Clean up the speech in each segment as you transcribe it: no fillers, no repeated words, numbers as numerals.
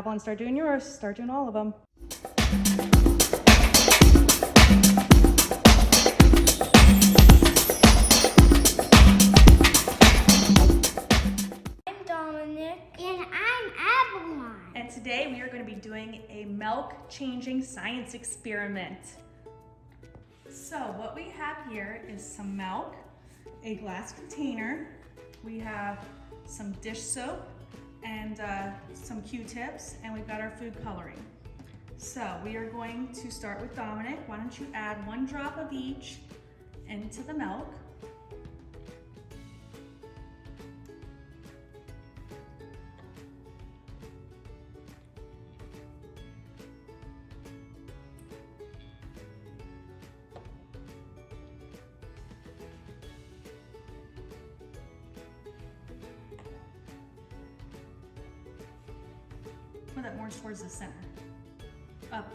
Avalon, start doing yours. Start doing all of them. I'm Dominic. And I'm Avalon. And today we are going to be doing a milk changing science experiment. So what we have here is some milk, a glass container. We have some dish soap and some Q-tips, and we've got our food coloring. So we are going to start with Dominic. Why don't you add 1 drop of each into the milk. Put that more towards the center. Up.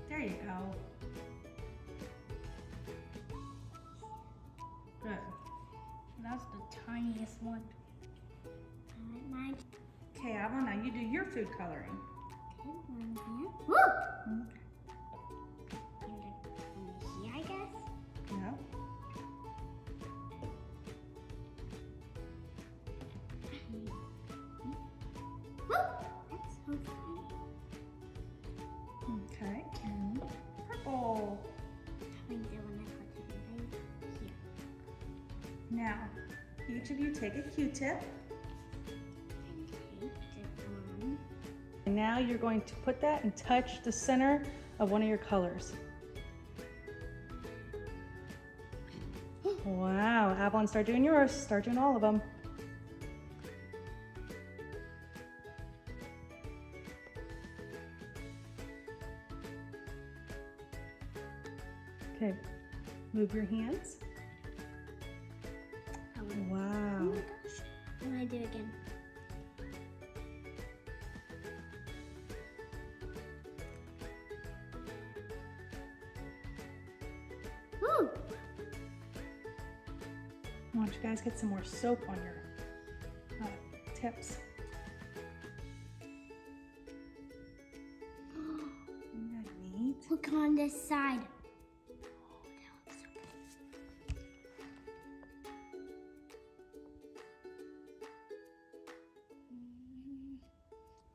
There you go. Good. That's the tiniest one. Mine. Okay, Avalon, now you do your food coloring. Okay, one here. Woo! Here, I guess. No. Woo! That's so funny. Okay, and purple. When I put it right here. Now, each of you take a Q-tip. Okay, this one. And now you're going to put that and touch the center of one of your colors. Wow, Avalon, start doing yours. Start doing all of them. Okay, move your hands. Wow. Oh my gosh. I'm gonna do it again. Woo! Why don't you guys get some more soap on your tips? Isn't that neat? Look on this side.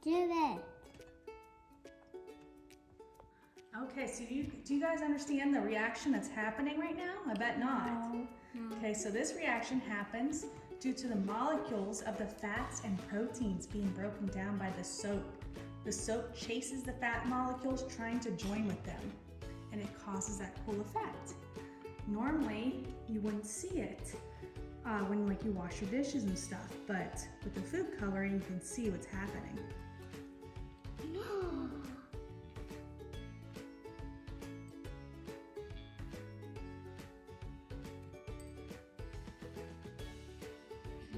Do it. Okay, so do you guys understand the reaction that's happening right now? I bet not. No. Okay, so this reaction happens due to the molecules of the fats and proteins being broken down by the soap. The soap chases the fat molecules trying to join with them, and it causes that cool effect. Normally, you wouldn't see it when you wash your dishes and stuff, but with the food coloring, you can see what's happening. No.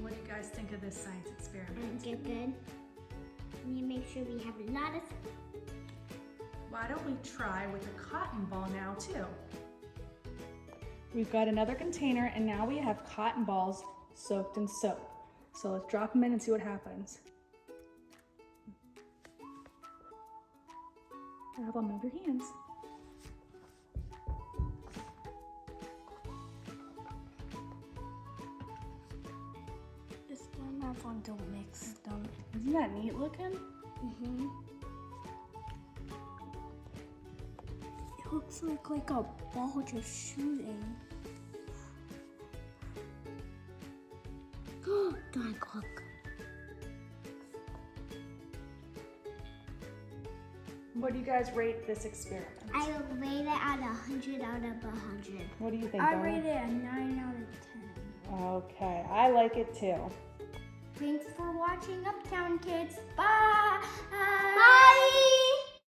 What do you guys think of this science experiment? Good. We need to make sure we have a lot of. Why don't we try with a cotton ball now too? We've got another container and now we have cotton balls soaked in soap. So let's drop them in and see what happens. Avalon, move your hands. This time I want to mix them. Isn't that neat looking? Mm-hmm. It looks like a ball just shooting. Darn, look. What do you guys rate this experiment? I will rate it at 100 out of 100. What do you think, I Donna? rate it a 9 out of 10. Okay, I like it too. Thanks for watching Uptown Kids. Bye!